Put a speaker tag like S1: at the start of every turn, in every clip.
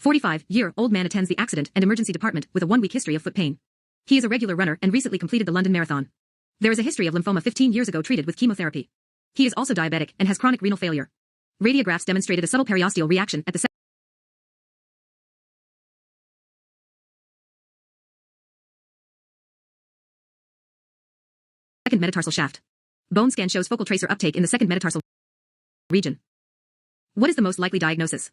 S1: 45-year-old man attends the accident and emergency department with a 1-week history of foot pain. He is a regular runner and recently completed the London Marathon. There is a history of lymphoma 15 years ago treated with chemotherapy. He is also diabetic and has chronic renal failure. Radiographs demonstrated a subtle periosteal reaction at the second metatarsal shaft. Bone scan shows focal tracer uptake in the second metatarsal region. What is the most likely diagnosis?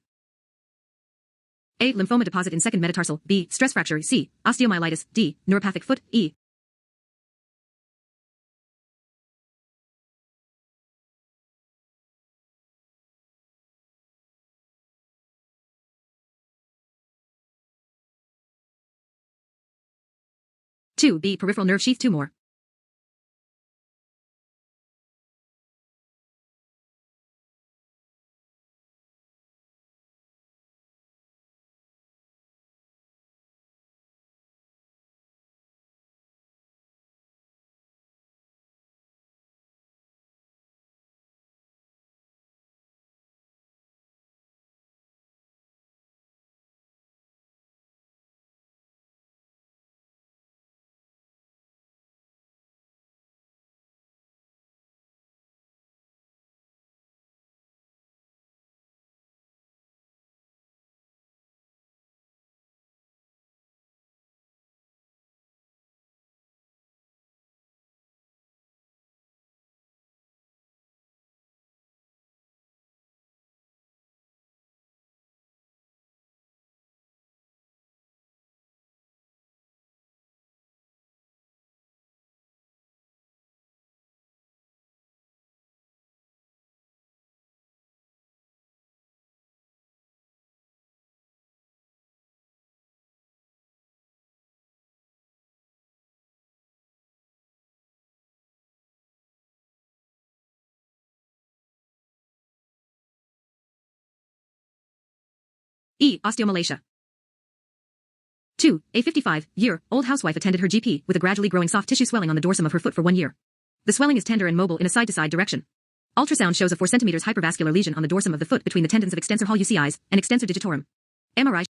S1: A. Lymphoma deposit in second metatarsal. B. Stress fracture. C. Osteomyelitis. D. Neuropathic foot. E. Two. B. Peripheral nerve sheath tumor. E. Osteomalacia. 2. A 55-year-old housewife attended her GP with a gradually growing soft tissue swelling on the dorsum of her foot for 1 year. The swelling is tender and mobile in a side-to-side direction. Ultrasound shows a 4 cm hypervascular lesion on the dorsum of the foot between the tendons of extensor hallucis and extensor digitorum. MRI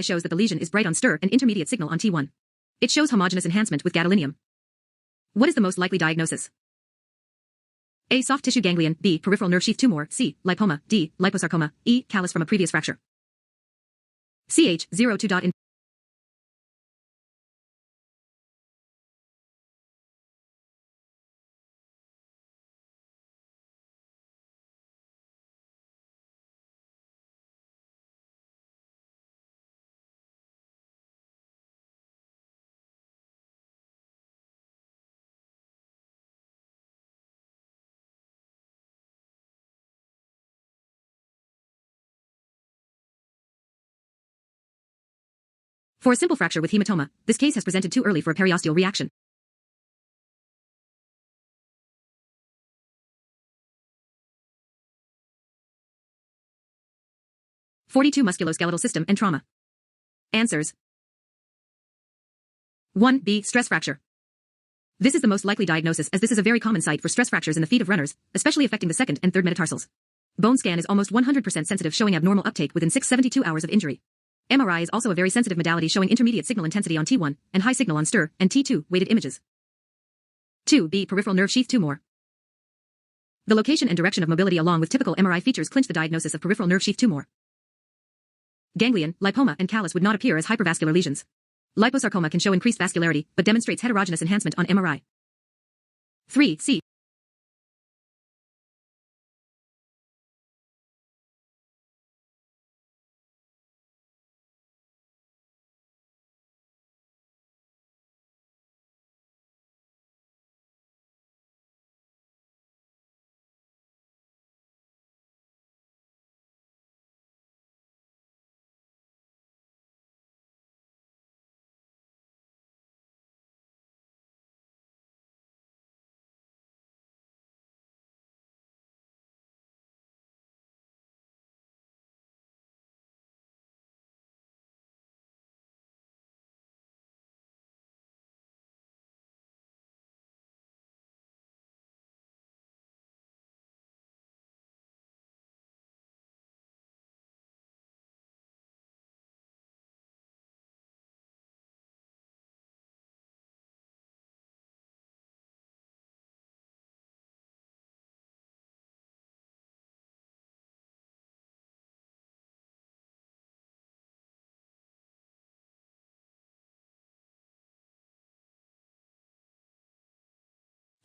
S1: shows that the lesion is bright on STIR and intermediate signal on T1. It shows homogeneous enhancement with gadolinium. What is the most likely diagnosis? A. Soft tissue ganglion. B. Peripheral nerve sheath tumor. C. Lipoma. D. Liposarcoma. E. Callus from a previous fracture. CH02. For a simple fracture with hematoma, this case has presented too early for a periosteal reaction. (42) Musculoskeletal system and trauma. Answers. 1. B. Stress fracture. This is the most likely diagnosis as this is a very common site for stress fractures in the feet of runners, especially affecting the second and third metatarsals. Bone scan is almost 100% sensitive, showing abnormal uptake within 72 hours of injury. MRI is also a very sensitive modality, showing intermediate signal intensity on T1 and high signal on STIR and T2 weighted images. 2. B. Peripheral nerve sheath tumor. The location and direction of mobility along with typical MRI features clinch the diagnosis of peripheral nerve sheath tumor. Ganglion, lipoma, and callus would not appear as hypervascular lesions. Liposarcoma can show increased vascularity, but demonstrates heterogeneous enhancement on MRI. 3. C.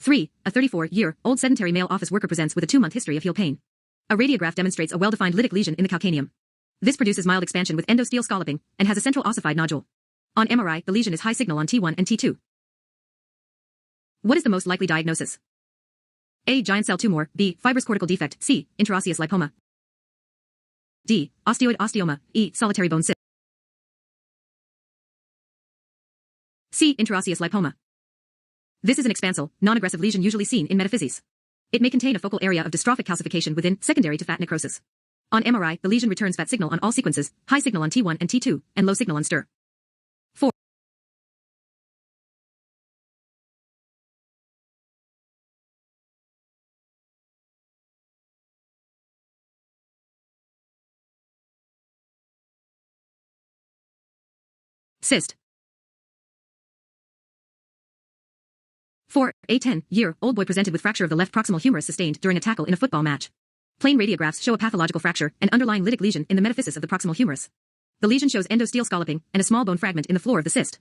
S1: 3. A 34-year-old sedentary male office worker presents with a 2-month history of heel pain. A radiograph demonstrates a well-defined lytic lesion in the calcaneum. This produces mild expansion with endosteal scalloping and has a central ossified nodule. On MRI, the lesion is high signal on T1 and T2. What is the most likely diagnosis? A. Giant cell tumor. B. Fibrous cortical defect. C. Interosseous lipoma. D. Osteoid osteoma. E. Solitary bone cyst. C. Interosseous lipoma. This is an expansile, non-aggressive lesion usually seen in metaphyses. It may contain a focal area of dystrophic calcification within, secondary to fat necrosis. On MRI, the lesion returns fat signal on all sequences, high signal on T1 and T2, and low signal on STIR. 4. Cyst. 4. A 10-year-old boy presented with fracture of the left proximal humerus sustained during a tackle in a football match. Plain radiographs show a pathological fracture and underlying lytic lesion in the metaphysis of the proximal humerus. The lesion shows endosteal scalloping and a small bone fragment in the floor of the cyst.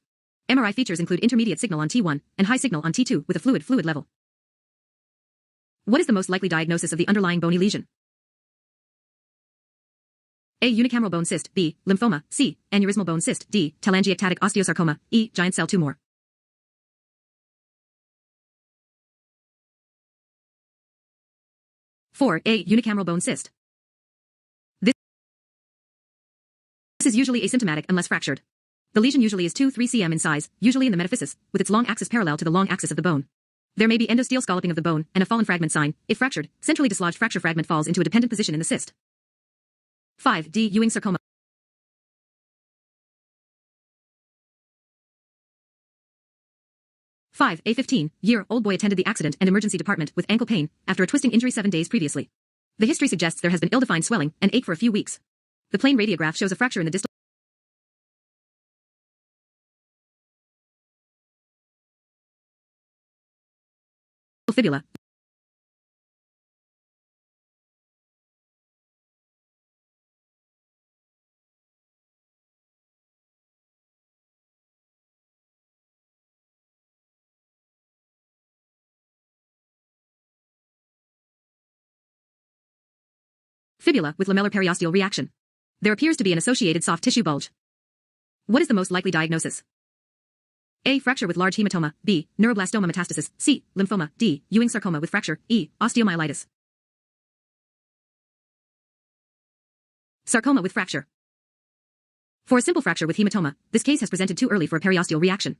S1: MRI features include intermediate signal on T1 and high signal on T2 with a fluid level. What is the most likely diagnosis of the underlying bony lesion? A. Unicameral bone cyst. B. Lymphoma. C. Aneurysmal bone cyst. D. Telangiectatic osteosarcoma. E. Giant cell tumor. 4. A. Unicameral bone cyst. This is usually asymptomatic unless fractured. The lesion usually is 2-3 cm in size, usually in the metaphysis, with its long axis parallel to the long axis of the bone. There may be endosteal scalloping of the bone and a fallen fragment sign. If fractured, centrally dislodged fracture fragment falls into a dependent position in the cyst. 5. D. Ewing sarcoma. 5. A 15-year-old boy attended the accident and emergency department with ankle pain after a twisting injury 7 days previously. The history suggests there has been ill-defined swelling and ache for a few weeks. The plain radiograph shows a fracture in the distal fibula. Fibula with lamellar periosteal reaction. There appears to be an associated soft tissue bulge. What is the most likely diagnosis? A. Fracture with large hematoma. B. Neuroblastoma metastasis. C. Lymphoma. D. Ewing sarcoma with fracture. E. Osteomyelitis. Sarcoma with fracture. For a simple fracture with hematoma, this case has presented too early for a periosteal reaction.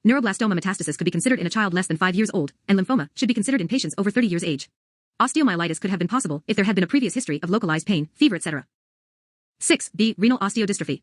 S1: Neuroblastoma metastasis could be considered in a child less than 5 years old, and lymphoma should be considered in patients over 30 years age. Osteomyelitis could have been possible if there had been a previous history of localized pain, fever, etc. 6. B. Renal Osteodystrophy.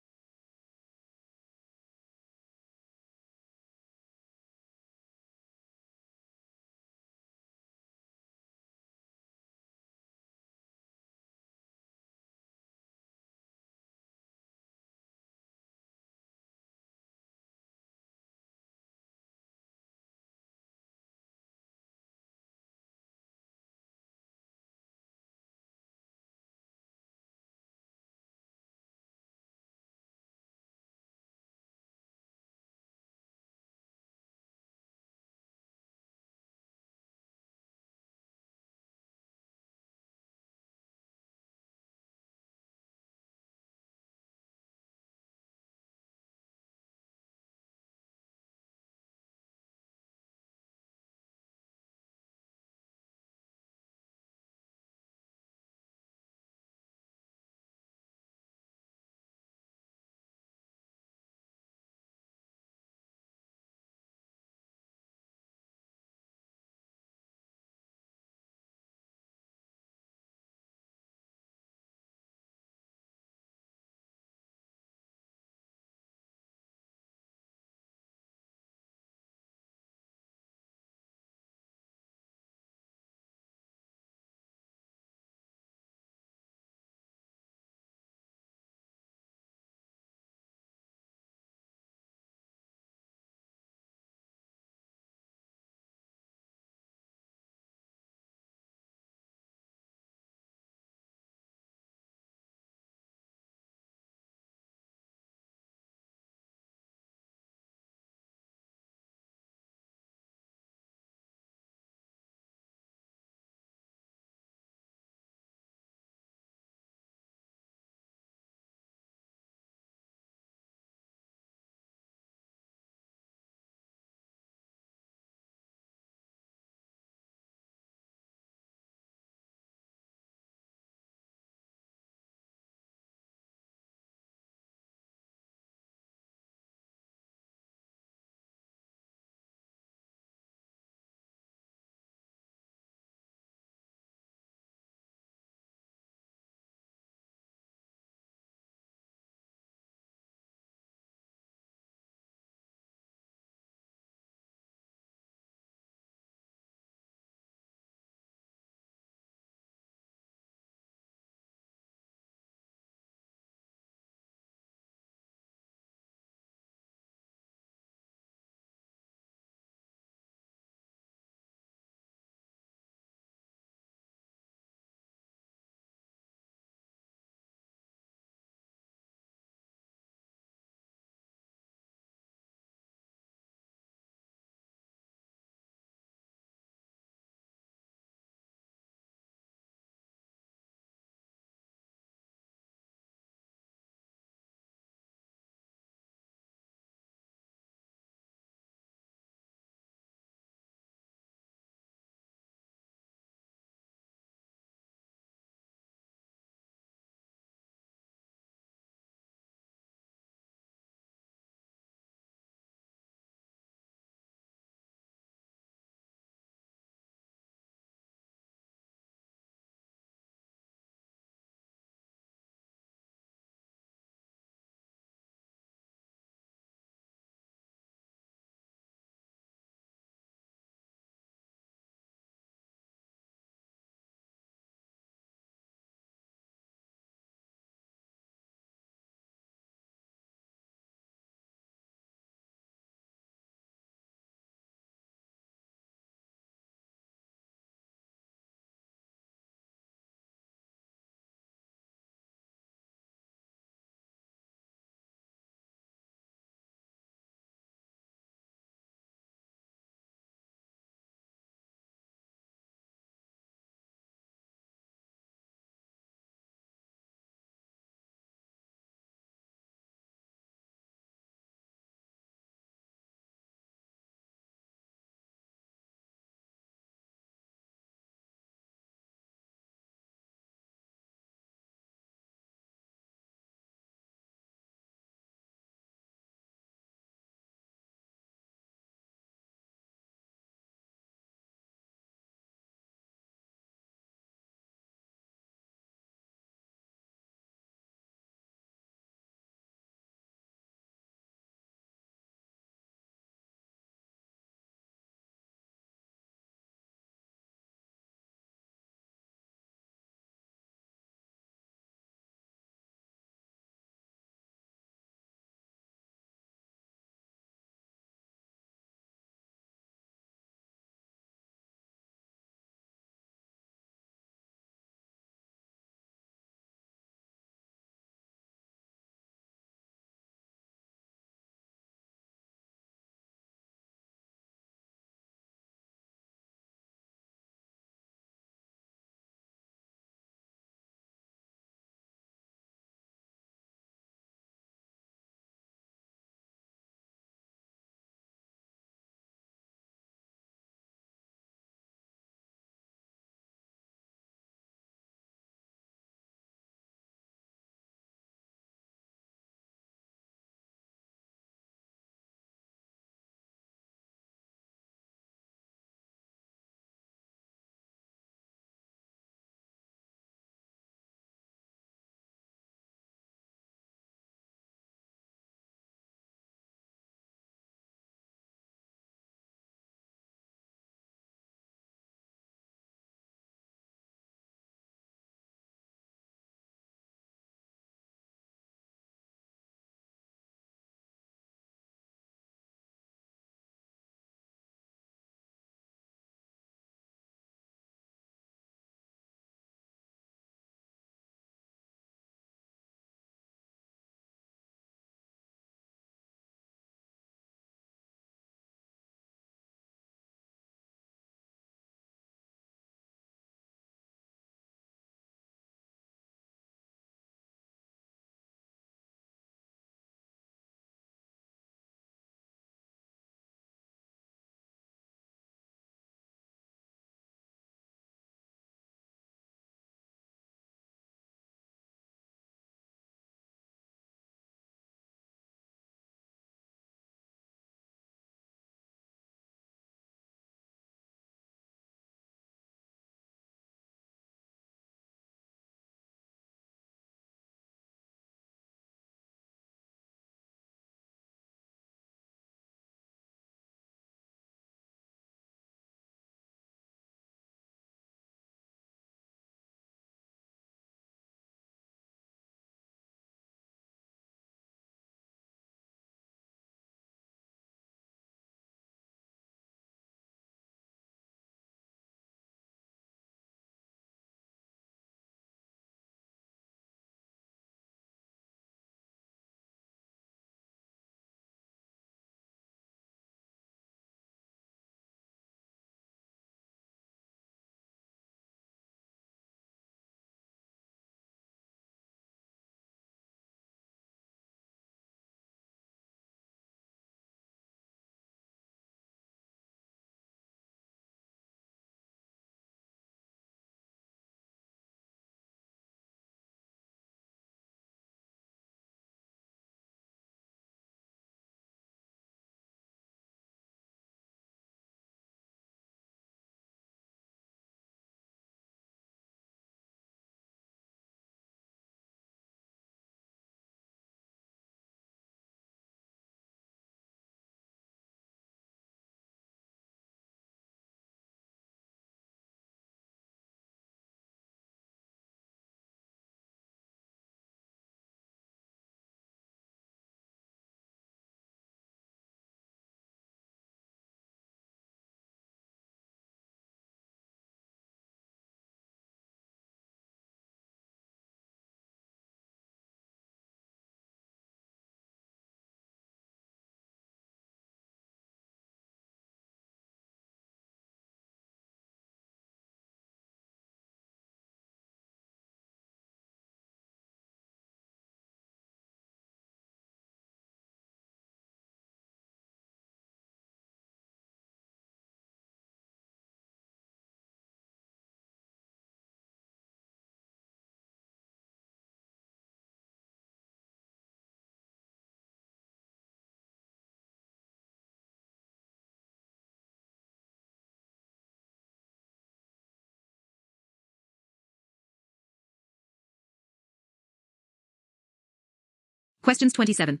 S1: Questions 27.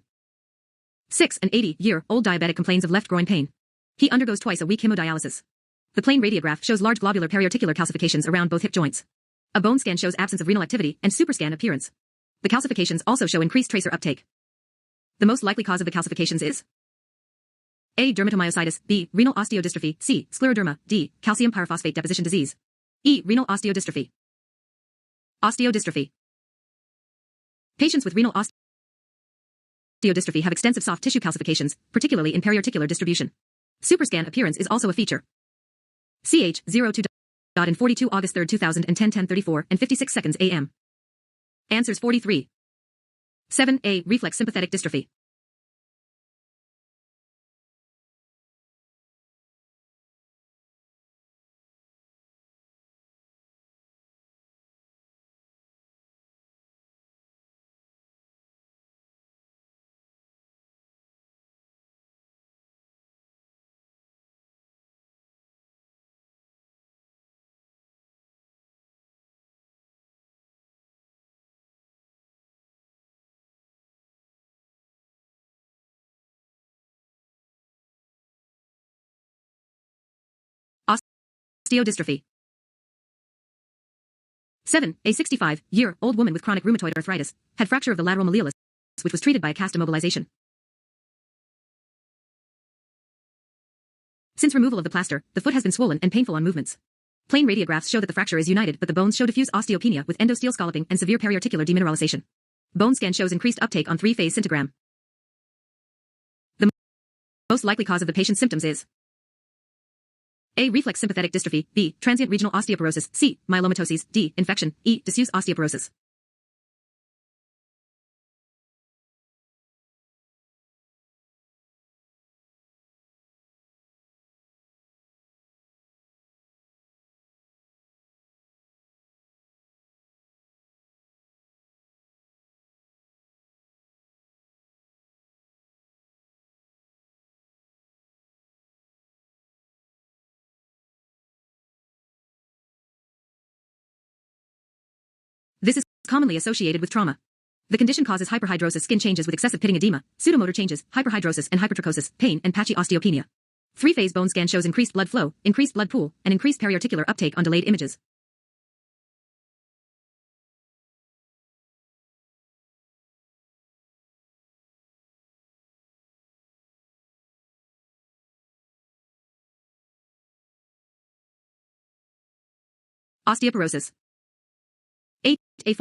S1: 6. An 80-year-old diabetic complains of left groin pain. He undergoes twice a week hemodialysis. The plain radiograph shows large globular periarticular calcifications around both hip joints. A bone scan shows absence of renal activity and superscan appearance. The calcifications also show increased tracer uptake. The most likely cause of the calcifications is A. Dermatomyositis, B. Renal osteodystrophy, C. Scleroderma, D. Calcium pyrophosphate deposition disease. E. Renal osteodystrophy. Osteodystrophy. Patients with renal osteodystrophy have extensive soft tissue calcifications, particularly in periarticular distribution. Superscan appearance is also a feature. CH02. In 42 August 3, 2010 10:34 and 56 seconds AM. Answers 43. 7. A. Reflex sympathetic dystrophy. Osteodystrophy. 7. A 65-year-old woman with chronic rheumatoid arthritis had fracture of the lateral malleolus, which was treated by a cast immobilization. Since removal of the plaster, the foot has been swollen and painful on movements. Plain radiographs show that the fracture is united, but the bones show diffuse osteopenia with endosteel scalloping and severe periarticular demineralization. Bone scan shows increased uptake on 3-phase scintigram. The most likely cause of the patient's symptoms is A. Reflex sympathetic dystrophy, B. Transient regional osteoporosis, C. Myelomatoses, D. Infection, E. Diffuse osteoporosis. This is commonly associated with trauma. The condition causes hyperhidrosis, skin changes with excessive pitting edema, pseudomotor changes, hyperhidrosis and hypertrichosis, pain, and patchy osteopenia. 3-phase bone scan shows increased blood flow, increased blood pool, and increased periarticular uptake on delayed images. Osteoporosis. 8. A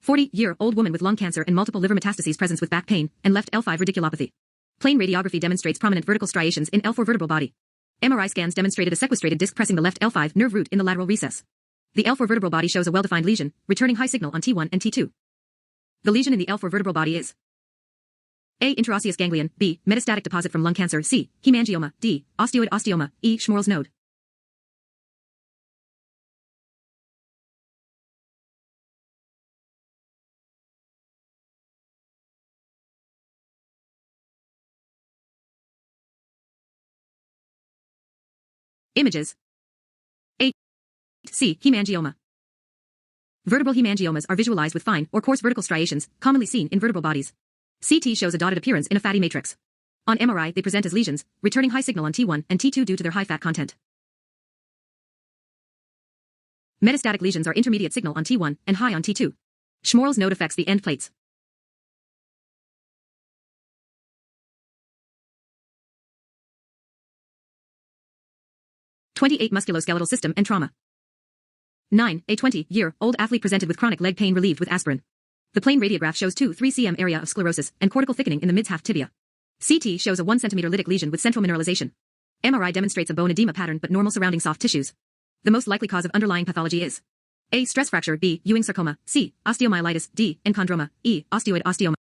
S1: 40-year-old woman with lung cancer and multiple liver metastases presents with back pain and left L5 radiculopathy. Plain radiography demonstrates prominent vertical striations in L4 vertebral body. MRI scans demonstrated a sequestrated disc pressing the left L5 nerve root in the lateral recess. The L4 vertebral body shows a well-defined lesion, returning high signal on T1 and T2. The lesion in the L4 vertebral body is A. Interosseous ganglion, B. Metastatic deposit from lung cancer, C. Hemangioma, D. Osteoid osteoma, E. Schmorl's node. Images. 8. C. Hemangioma. Vertebral hemangiomas are visualized with fine or coarse vertical striations, commonly seen in vertebral bodies. CT shows a dotted appearance in a fatty matrix. On MRI, they present as lesions, returning high signal on T1 and T2 due to their high fat content. Metastatic lesions are intermediate signal on T1 and high on T2. Schmorl's node affects the end plates. (28) Musculoskeletal system and trauma. 9. A 20-year-old athlete presented with chronic leg pain relieved with aspirin. The plain radiograph shows 2-3 cm area of sclerosis and cortical thickening in the mid-half tibia. CT shows a 1 cm lytic lesion with central mineralization. MRI demonstrates a bone edema pattern but normal surrounding soft tissues. The most likely cause of underlying pathology is A. Stress fracture, B. Ewing sarcoma, C. Osteomyelitis, D. Enchondroma, E. Osteoid osteoma.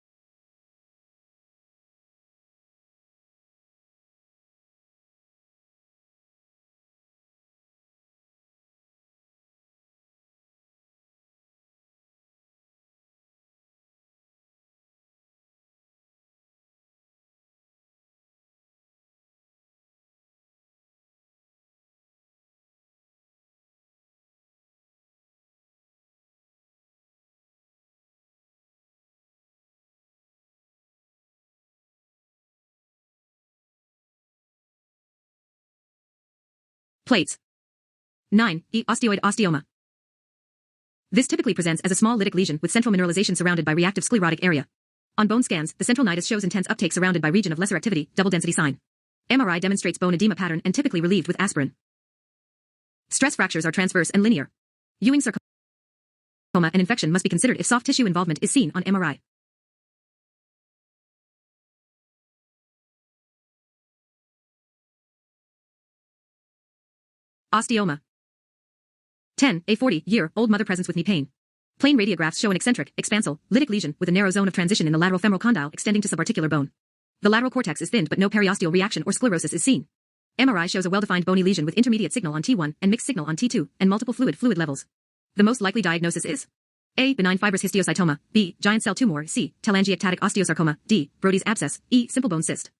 S1: Plates. 9. E. Osteoid osteoma. This typically presents as a small lytic lesion with central mineralization surrounded by reactive sclerotic area. On bone scans, the central nidus shows intense uptake surrounded by region of lesser activity, double density sign. MRI demonstrates bone edema pattern and typically relieved with aspirin. Stress fractures are transverse and linear. Ewing sarcoma and infection must be considered if soft tissue involvement is seen on MRI. Osteoma. 10. A 40-year-old mother presents with knee pain. Plain radiographs show an eccentric, expansal, lytic lesion with a narrow zone of transition in the lateral femoral condyle extending to subarticular bone. The lateral cortex is thinned but no periosteal reaction or sclerosis is seen. MRI shows a well-defined bony lesion with intermediate signal on T1 and mixed signal on T2 and multiple fluid levels. The most likely diagnosis is A. Benign fibrous histiocytoma, B. Giant cell tumor, C. Telangiectatic osteosarcoma, D. Brody's abscess, E. Simple bone cyst.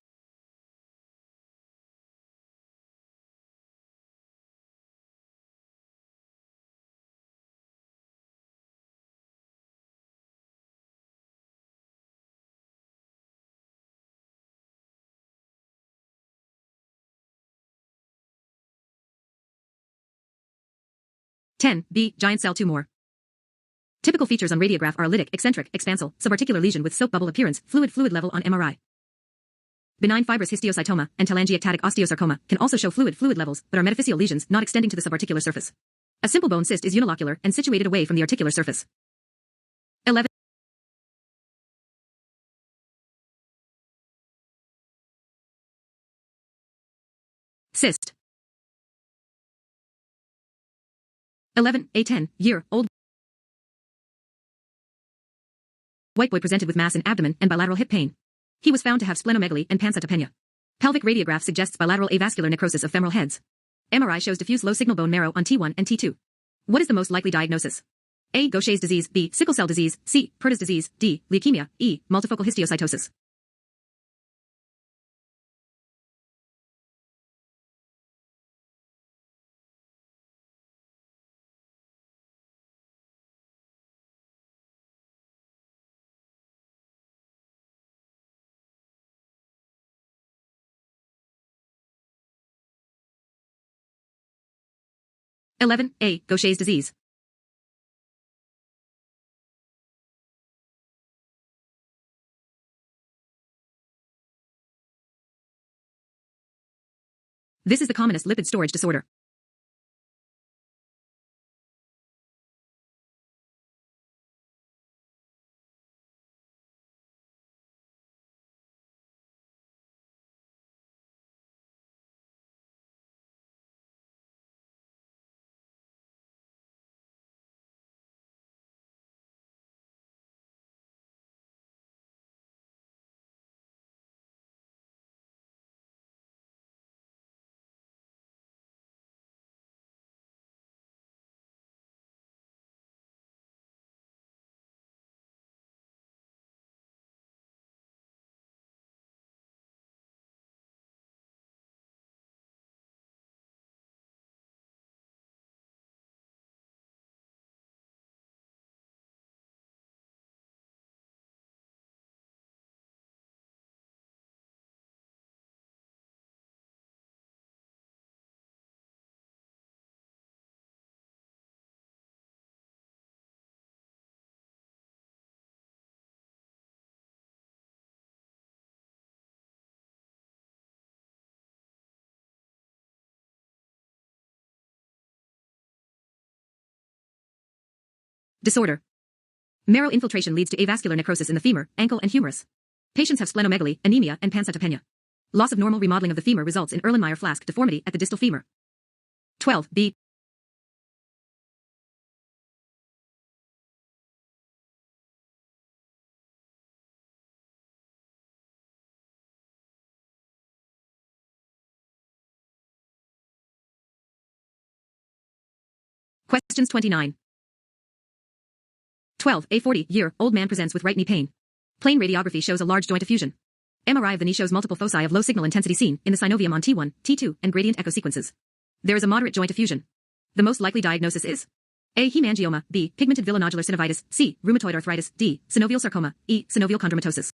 S1: B. Giant cell tumor. Typical features on radiograph are a lytic, eccentric, expansal, subarticular lesion with soap bubble appearance, fluid level on MRI. Benign fibrous histiocytoma and telangiectatic osteosarcoma can also show fluid levels, but are metaphyseal lesions not extending to the subarticular surface. A simple bone cyst is unilocular and situated away from the articular surface. 11. Cyst. 11. A 10-year-old white boy presented with mass in abdomen and bilateral hip pain. He was found to have splenomegaly and pancytopenia. Pelvic radiograph suggests bilateral avascular necrosis of femoral heads. MRI shows diffuse low-signal bone marrow on T1 and T2. What is the most likely diagnosis? A. Gaucher's disease, B. Sickle cell disease, C. Pertus disease, D. Leukemia, E. Multifocal histiocytosis. A. Gaucher's disease. This is the commonest lipid storage disorder. Disorder. Marrow infiltration leads to avascular necrosis in the femur, ankle, and humerus. Patients have splenomegaly, anemia, and pancytopenia. Loss of normal remodeling of the femur results in Erlenmeyer-Flask deformity at the distal femur. 12. B. Questions 29. 12. A 40-year-old man presents with right knee pain. Plain radiography shows a large joint effusion. MRI of the knee shows multiple foci of low signal intensity seen in the synovium on T1, T2, and gradient echo sequences. There is a moderate joint effusion. The most likely diagnosis is A. Hemangioma, B. Pigmented villonodular synovitis, C. Rheumatoid arthritis, D. Synovial sarcoma, E. Synovial chondromatosis.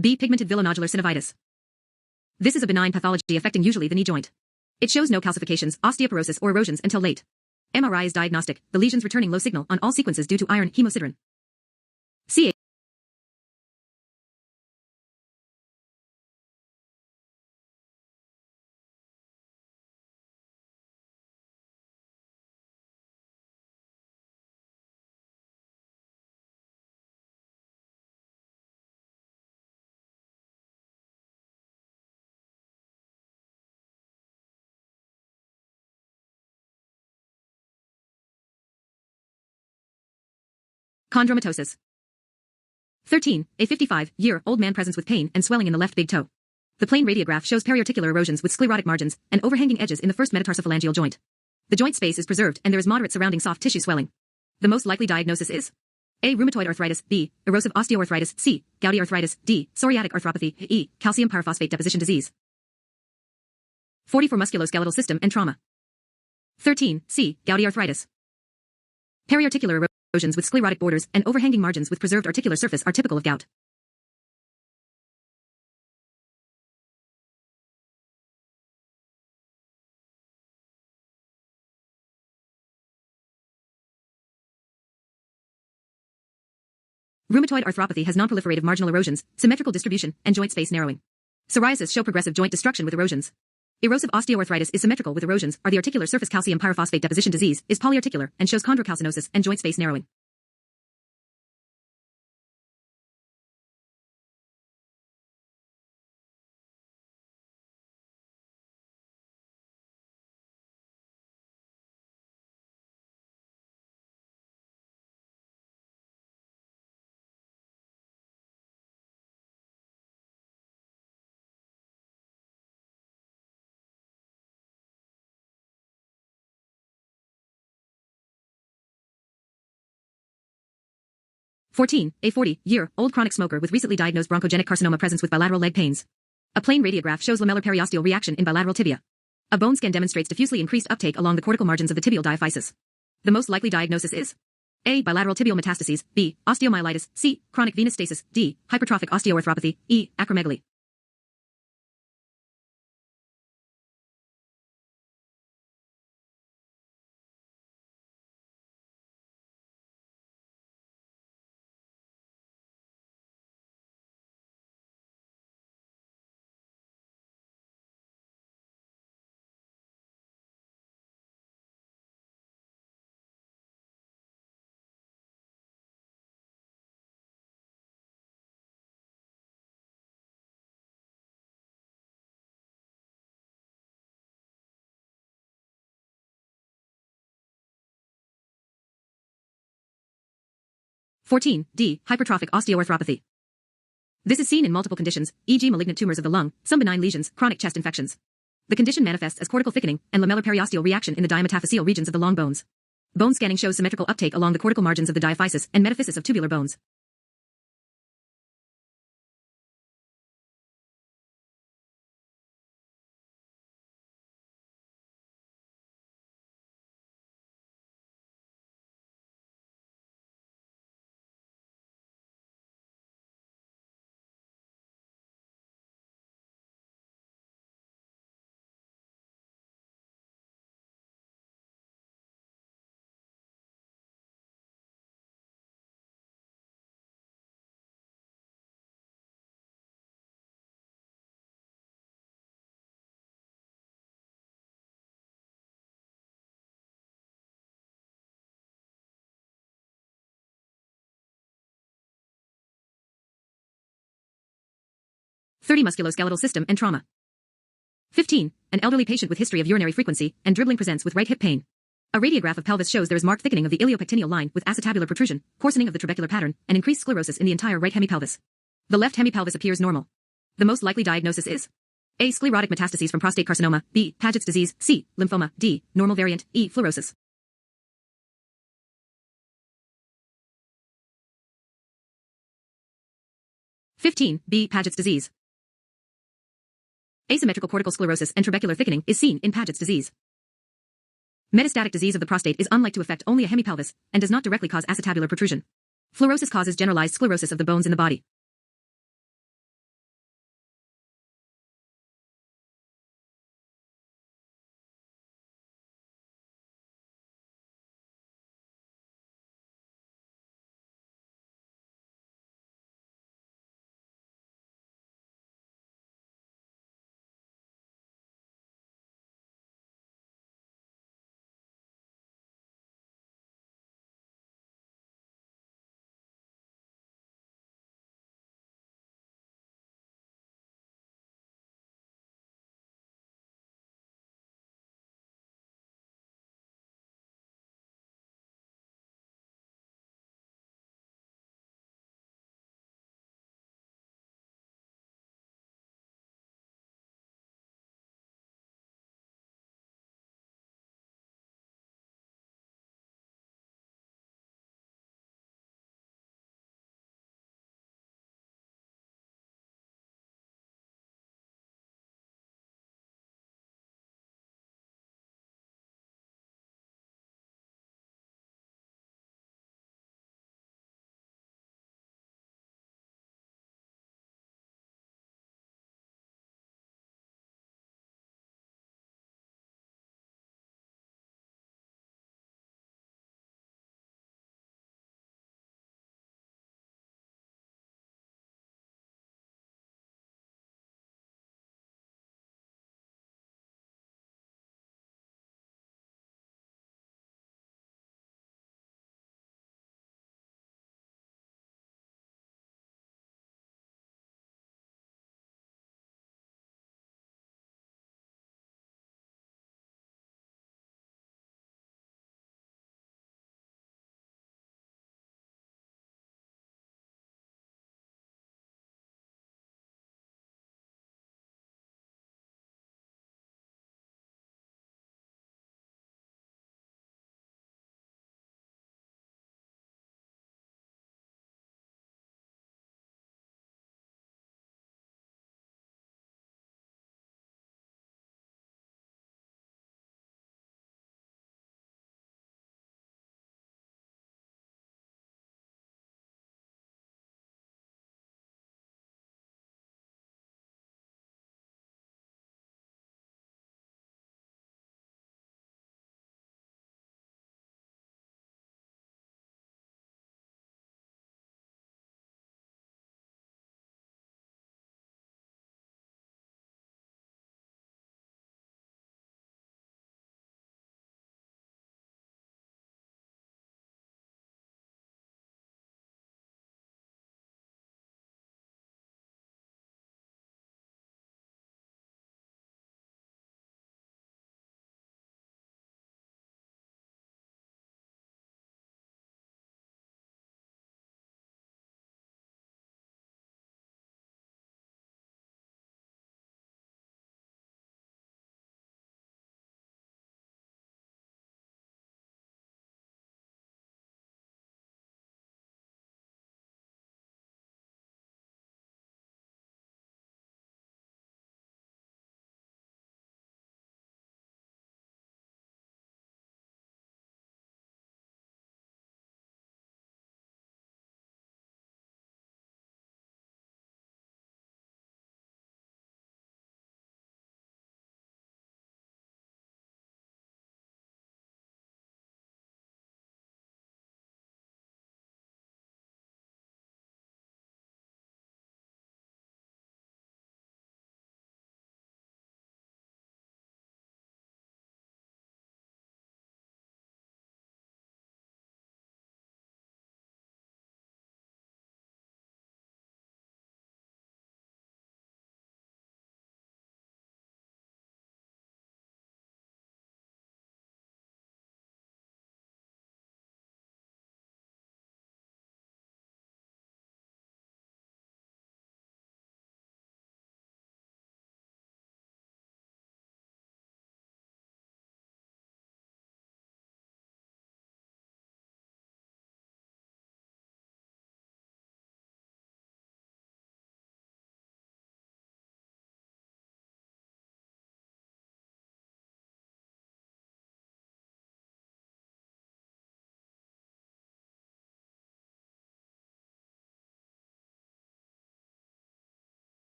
S1: B. Pigmented villonodular synovitis. This is a benign pathology affecting usually the knee joint. It shows no calcifications, osteoporosis, or erosions until late. MRI is diagnostic, the lesions returning low signal on all sequences due to iron hemosiderin. C. Chondromatosis. 13. A 55-year-old man presents with pain and swelling in the left big toe. The plain radiograph shows periarticular erosions with sclerotic margins and overhanging edges in the first metatarsophalangeal joint. The joint space is preserved and there is moderate surrounding soft tissue swelling. The most likely diagnosis is A. Rheumatoid arthritis, B. Erosive osteoarthritis, C. Gouty arthritis, D. Psoriatic arthropathy, E. Calcium pyrophosphate deposition disease. 44. Musculoskeletal system and trauma. 13. C. Gouty arthritis. Periarticular erosions with sclerotic borders and overhanging margins with preserved articular surface are typical of gout. Rheumatoid arthropathy has non-proliferative marginal erosions, symmetrical distribution, and joint space narrowing. Psoriasis show progressive joint destruction with erosions. Erosive osteoarthritis is symmetrical with erosions, the articular surface calcium pyrophosphate deposition disease is polyarticular and shows chondrocalcinosis and joint space narrowing. A 40-year-old chronic smoker with recently diagnosed bronchogenic carcinoma presents with bilateral leg pains. A plain radiograph shows lamellar periosteal reaction in bilateral tibia. A bone scan demonstrates diffusely increased uptake along the cortical margins of the tibial diaphysis. The most likely diagnosis is A. Bilateral tibial metastases, B. Osteomyelitis, C. Chronic venous stasis, D. Hypertrophic osteoarthropathy, E. Acromegaly. D. Hypertrophic osteoarthropathy. This is seen in multiple conditions, e.g. malignant tumors of the lung, some benign lesions, chronic chest infections. The condition manifests as cortical thickening and lamellar periosteal reaction in the diametaphyseal regions of the long bones. Bone scanning shows symmetrical uptake along the cortical margins of the diaphysis and metaphysis of tubular bones. Musculoskeletal system and trauma. 15. An elderly patient with history of urinary frequency and dribbling presents with right hip pain. A radiograph of pelvis shows there is marked thickening of the iliopectineal line with acetabular protrusion, coarsening of the trabecular pattern, and increased sclerosis in the entire right hemipelvis. The left hemipelvis appears normal. The most likely diagnosis is A. Sclerotic metastases from prostate carcinoma, B. Paget's disease, C. Lymphoma, D. Normal variant, E. Fluorosis. B. Paget's disease. Asymmetrical cortical sclerosis and trabecular thickening is seen in Paget's disease. Metastatic disease of the prostate is unlikely to affect only a hemipelvis and does not directly cause acetabular protrusion. Fluorosis causes generalized sclerosis of the bones in the body.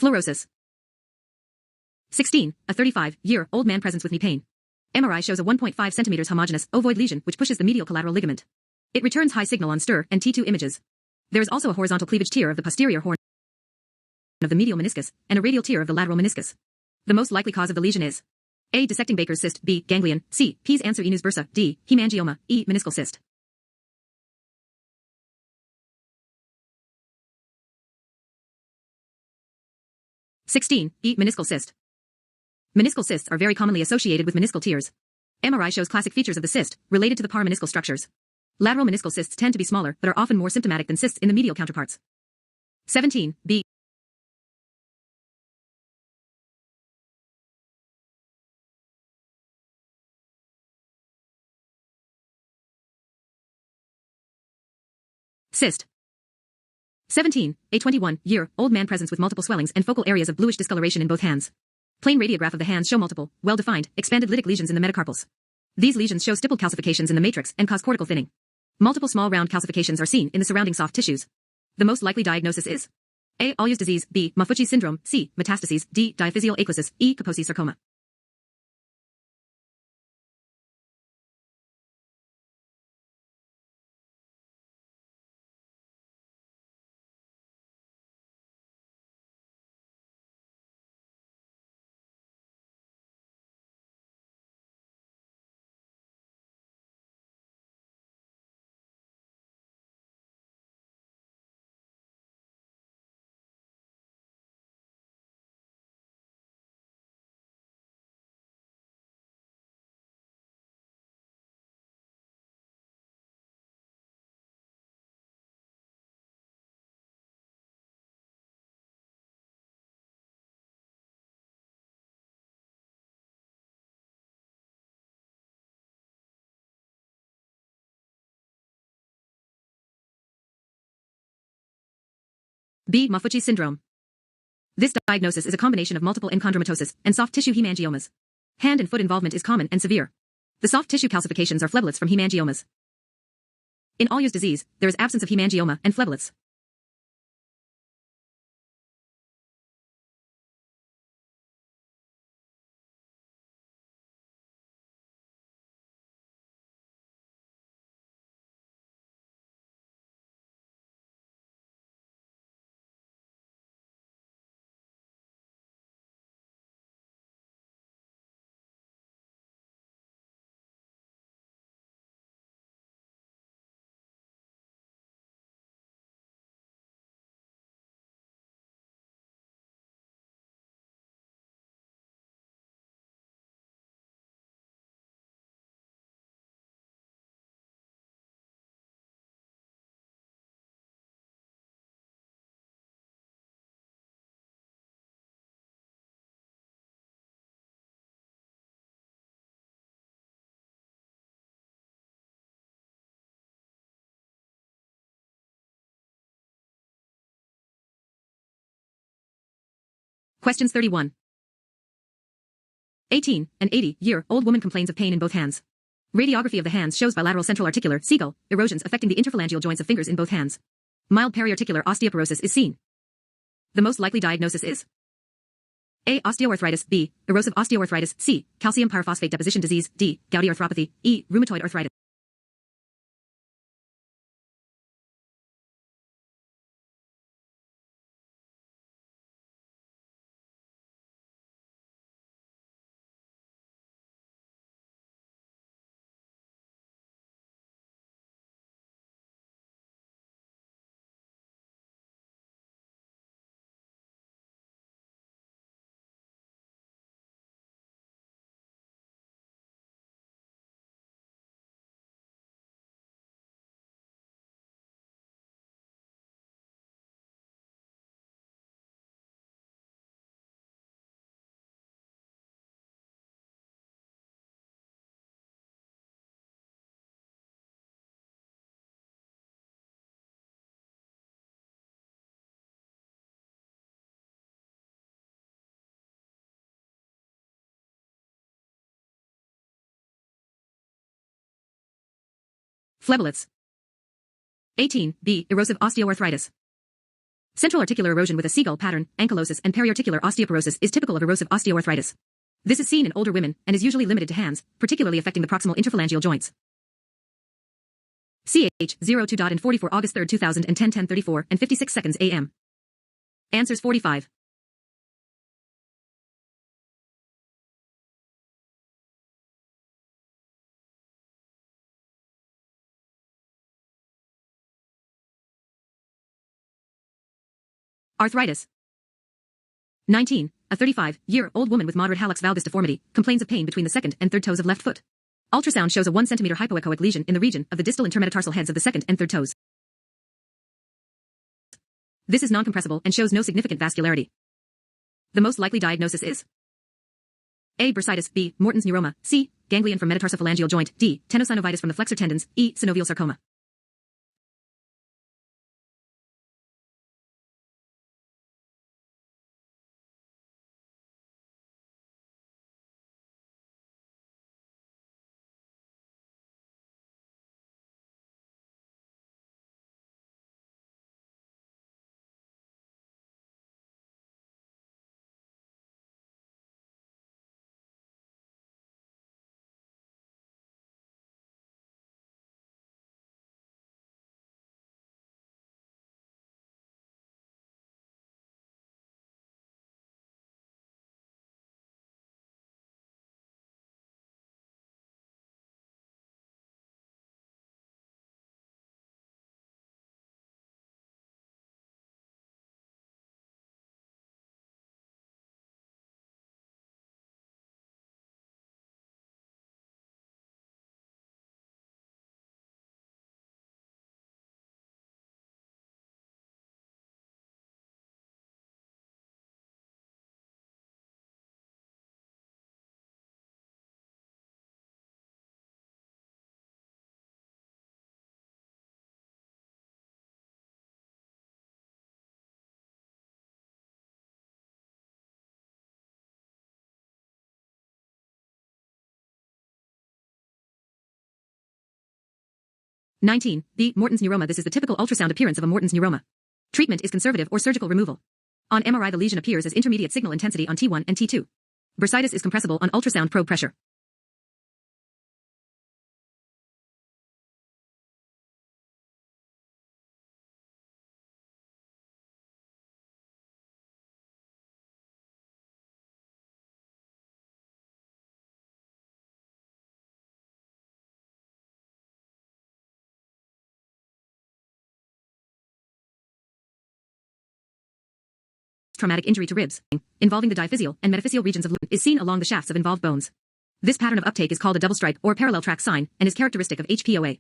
S1: Fluorosis. 16. A 35-year-old man presents with knee pain. MRI shows a 1.5 centimeters homogeneous, ovoid lesion which pushes the medial collateral ligament. It returns high signal on STIR and T2 images. There is also a horizontal cleavage tear of the posterior horn of the medial meniscus, and a radial tear of the lateral meniscus. The most likely cause of the lesion is A. Dissecting Baker's cyst, B. Ganglion, C. Pes anser inus bursa, D. Hemangioma, E. Meniscal cyst. (16) E. Meniscal cyst. Meniscal cysts are very commonly associated with meniscal tears. MRI shows classic features of the cyst, related to the parameniscal structures. Lateral meniscal cysts tend to be smaller, but are often more symptomatic than cysts in the medial counterparts. 17. B. Cyst. 17. A 21-year-old man presents with multiple swellings and focal areas of bluish discoloration in both hands. Plain radiograph of the hands show multiple, well-defined, expanded lytic lesions in the metacarpals. These lesions show stippled calcifications in the matrix and cause cortical thinning. Multiple small round calcifications are seen in the surrounding soft tissues. The most likely diagnosis is A. Allius disease, B. Maffucci syndrome, C. Metastases, D. Diaphyseal achlysis, E. Kaposi sarcoma. B. Maffucci syndrome. This diagnosis is a combination of multiple enchondromatosis and soft tissue hemangiomas. Hand and foot involvement is common and severe. The soft tissue calcifications are phleboliths from hemangiomas. In Allius disease, there is absence of hemangioma and phleboliths. Questions 31. 18. An 80-year-old woman complains of pain in both hands. Radiography of the hands shows bilateral central articular seagull erosions affecting the interphalangeal joints of fingers in both hands. Mild periarticular osteoporosis is seen. The most likely diagnosis is A. Osteoarthritis, B. Erosive osteoarthritis, C. Calcium pyrophosphate deposition disease, D. Gouty arthropathy, E. Rheumatoid arthritis. Phleboliths. 18. B. Erosive osteoarthritis. Central articular erosion with a seagull pattern, ankylosis, and periarticular osteoporosis is typical of erosive osteoarthritis. This is seen in older women and is usually limited to hands, particularly affecting the proximal interphalangeal joints. CH 02. And 44 August 3, 2010 10:34 and 56 seconds AM. Answers 45. Arthritis. 19. A 35-year-old woman with moderate hallux valgus deformity complains of pain between the second and third toes of left foot. Ultrasound shows a 1 cm hypoechoic lesion in the region of the distal intermetatarsal heads of the second and third toes. This is non-compressible and shows no significant vascularity. The most likely diagnosis is A. Bursitis, B. Morton's neuroma, C. Ganglion from metatarsophalangeal joint, D. Tenosynovitis from the flexor tendons, E. Synovial sarcoma. (19) B. Morton's neuroma. This is the typical ultrasound appearance of a Morton's neuroma. Treatment is conservative or surgical removal. On MRI, the lesion appears as intermediate signal intensity on T1 and T2. Bursitis is compressible on ultrasound probe pressure. Traumatic injury to ribs, involving the diaphyseal and metaphyseal regions of the is seen along the shafts of involved bones. This pattern of uptake is called a double stripe or parallel track sign and is characteristic of HPOA.